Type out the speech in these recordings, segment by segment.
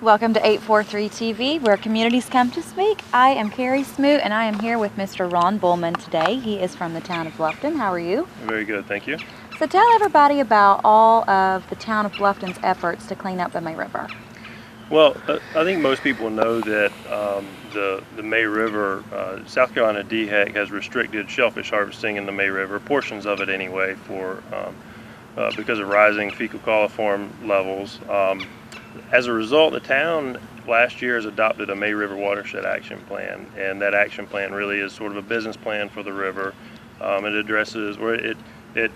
Welcome to 843 TV, where communities come to speak. I am Carrie Smoot, and I am here with Mr. Ron Bullman today. He is from the town of Bluffton. How are you? Very good, thank you. So tell everybody about all of the town of Bluffton's efforts to clean up the May River. Well, I think most people know that the May River, South Carolina DHEC has restricted shellfish harvesting in the May River, portions of it anyway, for because of rising fecal coliform levels. As a result, the town last year has adopted a May River Watershed Action Plan, and that action plan really is sort of a business plan for the river. It addresses, or it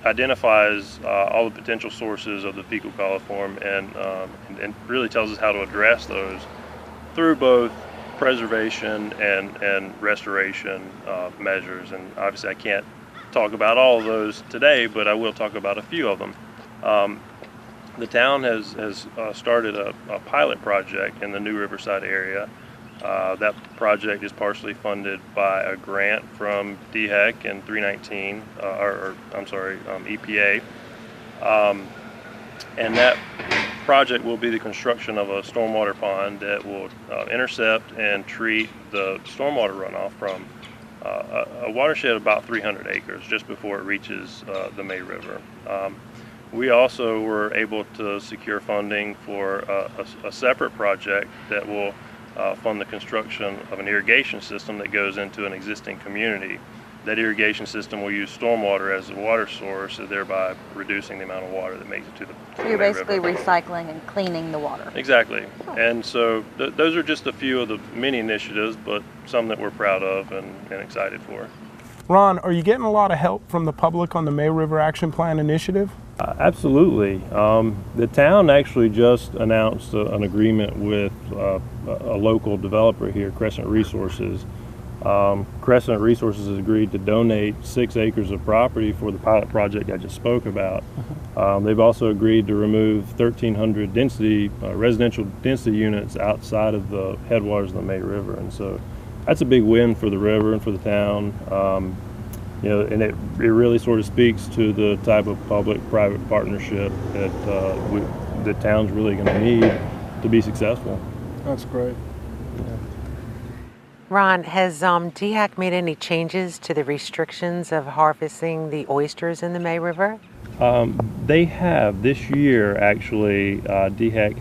identifies all the potential sources of the fecal coliform and really tells us how to address those through both preservation and restoration measures. And obviously I can't talk about all of those today, but I will talk about a few of them. The town has started a pilot project in the New Riverside area. That project is partially funded by a grant from DHEC and 319, EPA. And that project will be the construction of a stormwater pond that will intercept and treat the stormwater runoff from a watershed of about 300 acres just before it reaches the May River. We also were able to secure funding for a separate project that will fund the construction of an irrigation system that goes into an existing community. That irrigation system will use stormwater as a water source, thereby reducing the amount of water that makes it to the So you're basically recycling and cleaning the water. Exactly. Oh. And so those are just a few of the many initiatives, but some that we're proud of and excited for. Ron, are you getting a lot of help from the public on the May River Action Plan initiative? Absolutely. The town actually just announced an agreement with a local developer here, Crescent Resources. Crescent Resources has agreed to donate 6 acres of property for the pilot project I just spoke about. They've also agreed to remove 1,300 residential density units outside of the headwaters of the May River, and so that's a big win for the river and for the town. And it really sort of speaks to the type of public-private partnership that the town's really going to need to be successful. That's great. Yeah. Ron, has DHEC made any changes to the restrictions of harvesting the oysters in the May River? They have. This year, actually, DHEC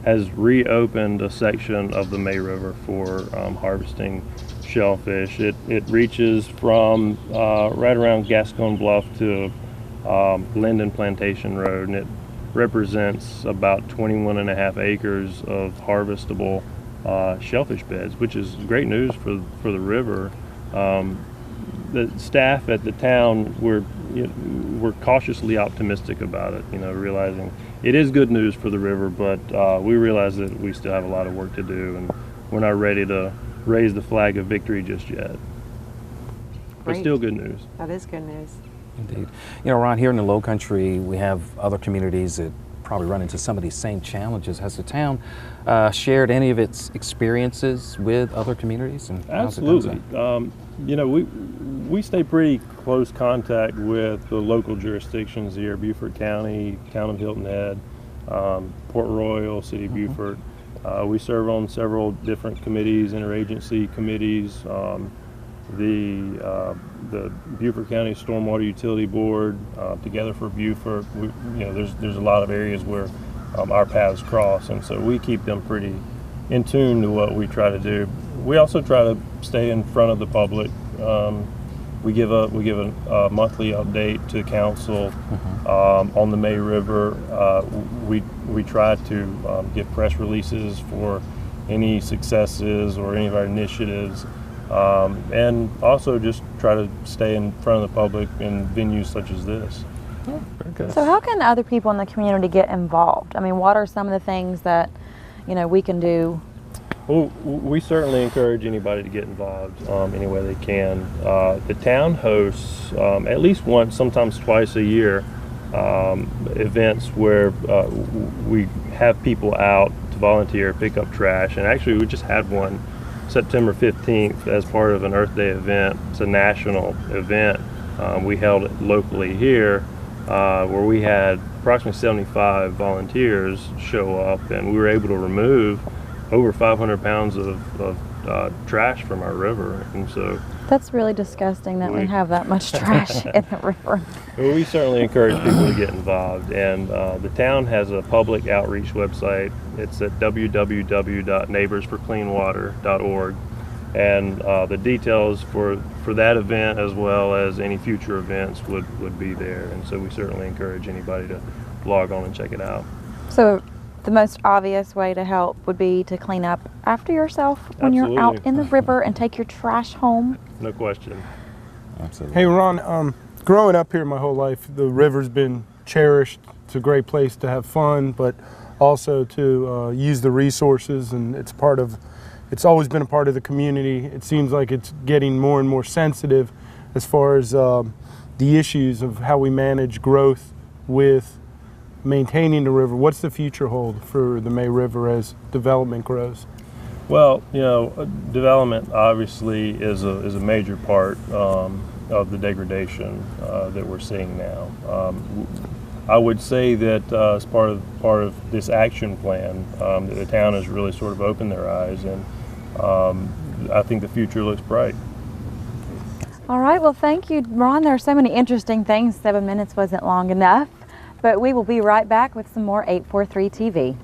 has reopened a section of the May River for harvesting shellfish. It reaches from right around Gascon Bluff to Linden Plantation Road, and it represents about 21.5 acres of harvestable shellfish beds, which is great news for the river. The staff at the town we're cautiously optimistic about it, realizing it is good news for the river, but we realize that we still have a lot of work to do, and we're not ready to raise the flag of victory just yet. But still good news. That is good news. Indeed. Ron, here in the Low Country, we have other communities that probably run into some of these same challenges. Has the town shared any of its experiences with other communities? And absolutely. We stay pretty close contact with the local jurisdictions here: Beaufort County, Town of Hilton Head, Port Royal, City of Beaufort. We serve on several different committees, interagency committees. The Beaufort County Stormwater Utility Board, Together for Beaufort. There's a lot of areas where our paths cross, and so we keep them pretty in tune to what we try to do. We also try to stay in front of the public. We give a monthly update to council on the May River. We try to give press releases for any successes or any of our initiatives, and also just try to stay in front of the public in venues such as this. Yeah. So how can other people in the community get involved? I mean, what are some of the things that we can do? Well, we certainly encourage anybody to get involved any way they can. The town hosts at least once, sometimes twice a year, events where we have people out to volunteer, pick up trash, and actually we just had one September 15th as part of an Earth Day event. It's a national event. We held it locally here where we had approximately 75 volunteers show up, and we were able to remove over 500 pounds of trash from our river. And so That's really disgusting that we have that much trash in the river. well, we certainly encourage people to get involved, and the town has a public outreach website. It's at www.neighborsforcleanwater.org, and the details for that event as well as any future events would be there. And so we certainly encourage anybody to log on and check it out. So the most obvious way to help would be to clean up after yourself when you're out Absolutely. in the river and take your trash home. No question. Absolutely. Hey Ron, growing up here my whole life, the river's been cherished. It's a great place to have fun, but also to use the resources, and it's always been a part of the community. It seems like it's getting more and more sensitive as far as the issues of how we manage growth with maintaining the river. What's the future hold for the May River as development grows? Well, development obviously is a major part of the degradation that we're seeing now. I would say that as part of this action plan, the town has really sort of opened their eyes, and I think the future looks bright. All right, well, thank you, Ron. There are so many interesting things. 7 minutes wasn't long enough, but we will be right back with some more 843 TV.